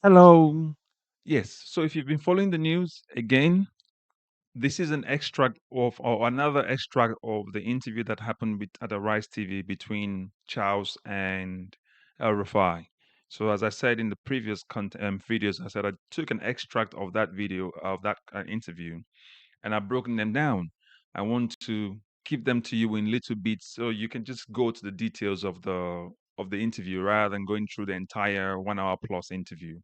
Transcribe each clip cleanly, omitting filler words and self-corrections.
Hello. Yes. So if you've been following the news again, this is an extract of or another extract of the interview that happened at the Rice TV between Charles and El-Rufai. So as I said in the previous videos, I said I took an extract of that video of that interview and I've broken them down. I want to keep them to you in little bits so you can just go to the details of the interview rather than going through the entire 1 hour plus interview.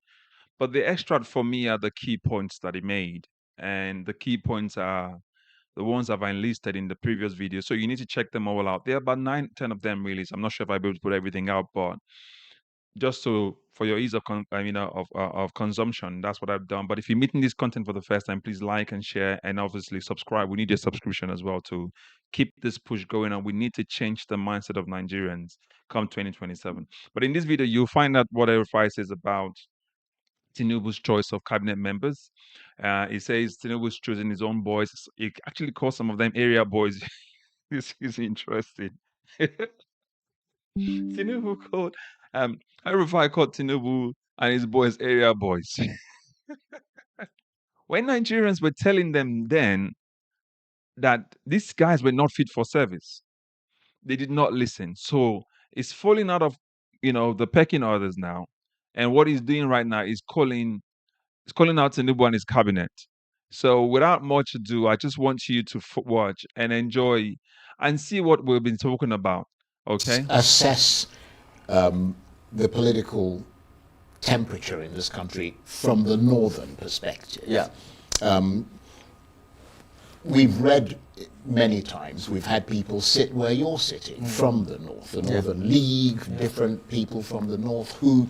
But the extract for me are the key points that he made. And the key points are the ones I've enlisted in the previous video. So you need to check them all out. There are about 9, 10 of them really. So I'm not sure if I'll be able to put everything out, but just so for your ease of of consumption, that's what I've done. But if you're meeting this content for the first time, please like and share and obviously subscribe. We need your subscription as well to keep this push going on. We need to change the mindset of Nigerians come 2027. But in this video, you'll find out what Erifai says about Tinubu's choice of cabinet members. He says Tinubu's choosing his own boys. He actually calls some of them area boys. This is interesting. Tinubu called, um, I called Tinubu and his boys area boys. When Nigerians were telling them then that these guys were not fit for service, they did not listen. So it's falling out of, the pecking orders now. And what he's doing right now is calling out Tinubu and his cabinet. So without much ado, I just want you to watch and enjoy and see what we've been talking about. Okay? Assess the political temperature in this country from the northern perspective. Yeah. We've read many times, we've had people sit where you're sitting from the north, the Northern League, different people from the north who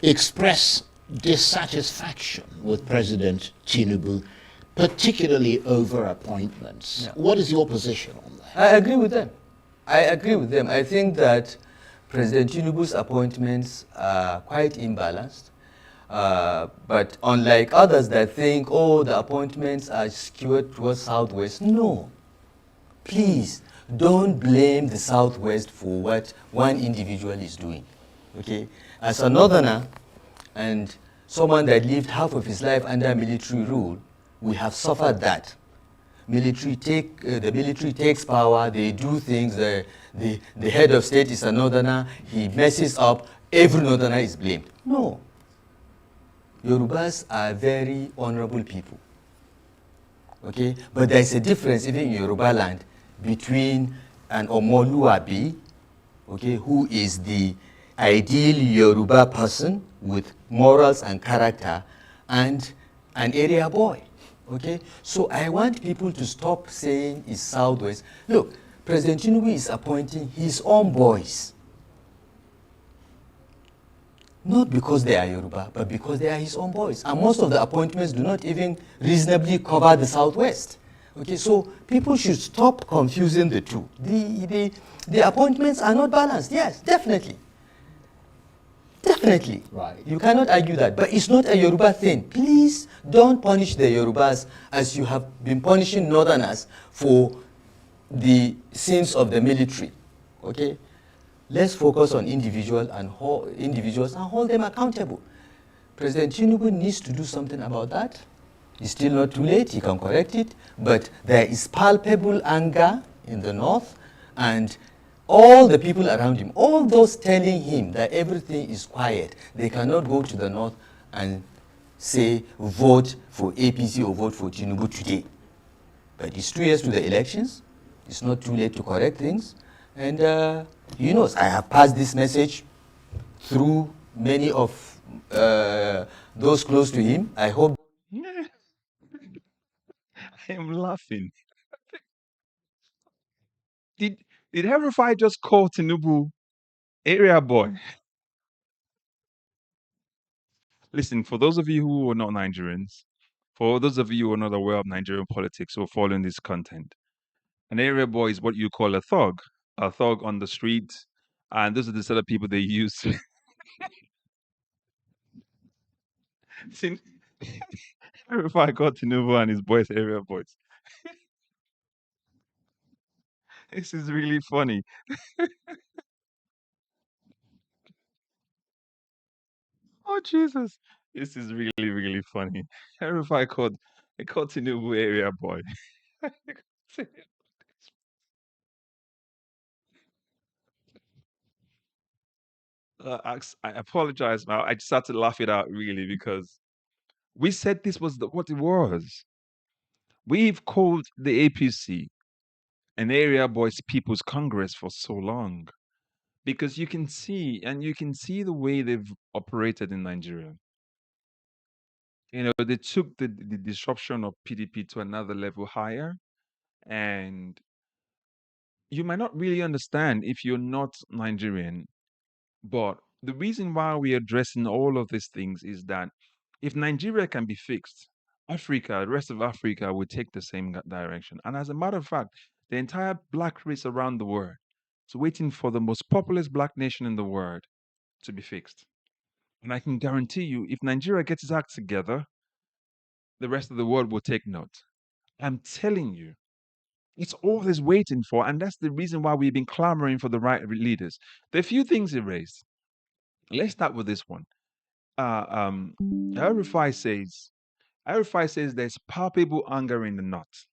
express dissatisfaction with President Tinubu, particularly over appointments. Yeah. What is your position on that? I agree with them. I think that President Tinubu's appointments are quite imbalanced. But unlike others that think, oh, the appointments are skewed towards Southwest, no. Please, don't blame the Southwest for what one individual is doing. Okay? As a Northerner and someone that lived half of his life under military rule, we have suffered that. The military takes power, they do things, the head of state is a Northerner, he messes up, every Northerner is blamed. No. Yorubas are very honorable people. Okay? But there's a difference even in Yoruba land between an Omoluabi, okay, who is the ideal Yoruba person with morals and character, and an area boy. Okay? So I want people to stop saying it's Southwest. Look, President Tinubu is appointing his own boys. Not because they are Yoruba, but because they are his own boys. And most of the appointments do not even reasonably cover the Southwest. Okay, so people should stop confusing the two. The appointments are not balanced. Yes, definitely. Definitely. Right. You cannot argue that. But it's not a Yoruba thing. Please don't punish the Yorubas as you have been punishing Northerners for the sins of the military. Okay? Let's focus on individuals and hold them accountable. President Tinubu needs to do something about that. It's still not too late, he can correct it, but there is palpable anger in the north, and all the people around him, all those telling him that everything is quiet, they cannot go to the north and say vote for APC or vote for Tinubu today. But it's 2 years to the elections, it's not too late to correct things, and he knows I have passed this message through many of those close to him. I hope. I am laughing. Did did Herify just call Tinubu area boy? Listen, for those of you who are not Nigerians, for those of you who are not aware of Nigerian politics or following this content, an area boy is what you call a thug on the street, and those are the sort of people they use. Sin- Herify called Tinubu and his boys area boys. This is really funny. Oh Jesus, this is really really funny. If I called Tinubu area boy. I apologize, man. I just had to laugh it out really because we said this was what it was. We've called the APC an area boys people's congress for so long because you can see the way they've operated in Nigeria. You know, they took the disruption of PDP to another level higher, and you might not really understand if you're not Nigerian. But the reason why we're addressing all of these things is that if Nigeria can be fixed, Africa, the rest of Africa will take the same direction. And as a matter of fact, the entire black race around the world is waiting for the most populous black nation in the world to be fixed. And I can guarantee you, if Nigeria gets its act together, the rest of the world will take note. I'm telling you, it's all this waiting for. And that's the reason why we've been clamoring for the right leaders. There are a few things he raised. Let's start with this one. El-Rufai says there's palpable anger in the north.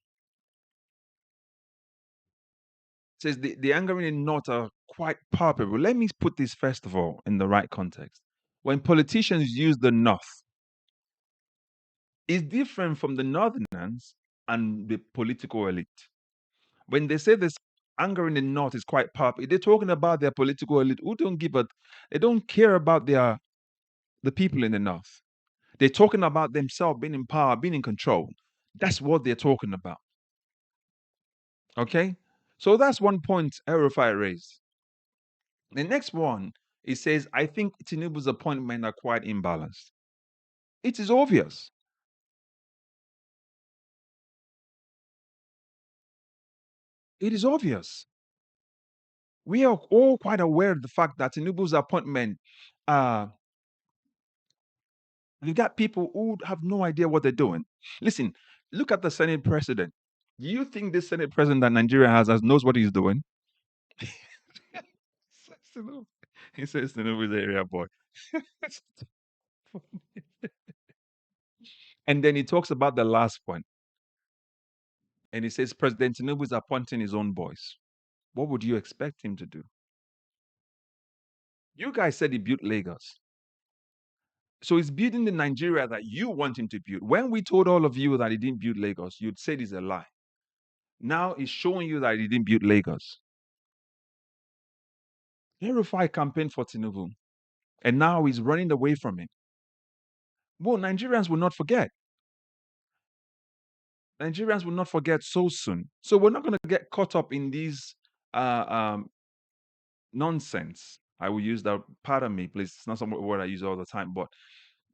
Says the anger in the north are quite palpable. Let me put this first of all in the right context. When politicians use the north, it's different from the northerners and the political elite. When they say this anger in the north is quite palpable, they're talking about their political elite who don't give a, they don't care about the people in the north. They're talking about themselves being in power, being in control. That's what they're talking about. Okay? So that's one point El-Rufai raised. The next one, it says, I think Tinubu's appointment are quite imbalanced. It is obvious. It is obvious. We are all quite aware of the fact that Tinubu's appointment, uh, you've got people who have no idea what they're doing. Listen, look at the Senate president. Do you think this Senate president that Nigeria has knows what he's doing? He says Tinubu's area boy. And then he talks about the last one. And he says President Tinubu is appointing his own boys. What would you expect him to do? You guys said he built Lagos. So he's building the Nigeria that you want him to build. When we told all of you that he didn't build Lagos, you'd say it's a lie. Now he's showing you that he didn't build Lagos. El-Rufai campaigned for Tinubu, and now he's running away from it. Well, Nigerians will not forget. Nigerians will not forget so soon. So we're not going to get caught up in these uh, um, nonsense. I will use that. Pardon me, please. It's not some word I use all the time, but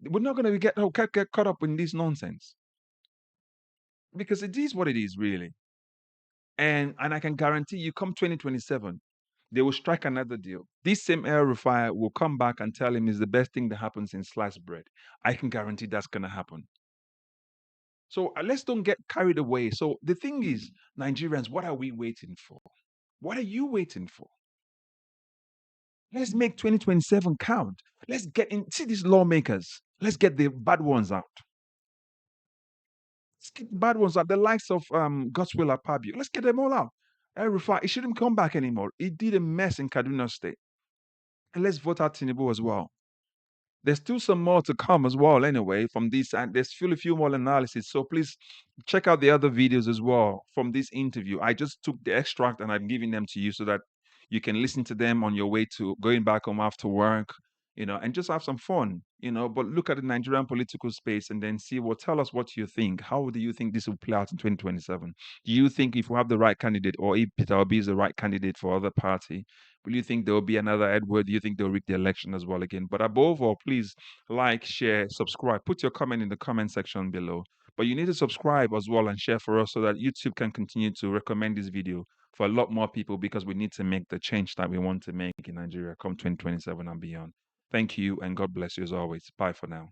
we're not going to get caught up in this nonsense because it is what it is, really. And I can guarantee you, come 2027, they will strike another deal. This same El-Rufai will come back and tell him it's the best thing that happens in sliced bread. I can guarantee that's going to happen. So let's don't get carried away. So the thing is, Nigerians, what are we waiting for? What are you waiting for? Let's make 2027 count. Let's get in. See these lawmakers. Let's get the bad ones out. Let's get the bad ones out. The likes of Godswill Akpabio. Let's get them all out. El-Rufai, he shouldn't come back anymore. He did a mess in Kaduna State. And let's vote out Tinubu as well. There's still some more to come as well, anyway, from this, and there's still a few more analysis. So please check out the other videos as well from this interview. I just took the extract and I'm giving them to you so that you can listen to them on your way to going back home after work, and just have some fun. But look at the Nigerian political space and then tell us what you think. How do you think this will play out in 2027? Do you think if we have the right candidate or if Peter Obi is the right candidate for other party, will you think there will be another Edward? Do you think they'll rig the election as well again? But above all, please like, share, subscribe. Put your comment in the comment section below. But you need to subscribe as well and share for us so that YouTube can continue to recommend this video for a lot more people because we need to make the change that we want to make in Nigeria come 2027 and beyond. Thank you and God bless you as always. Bye for now.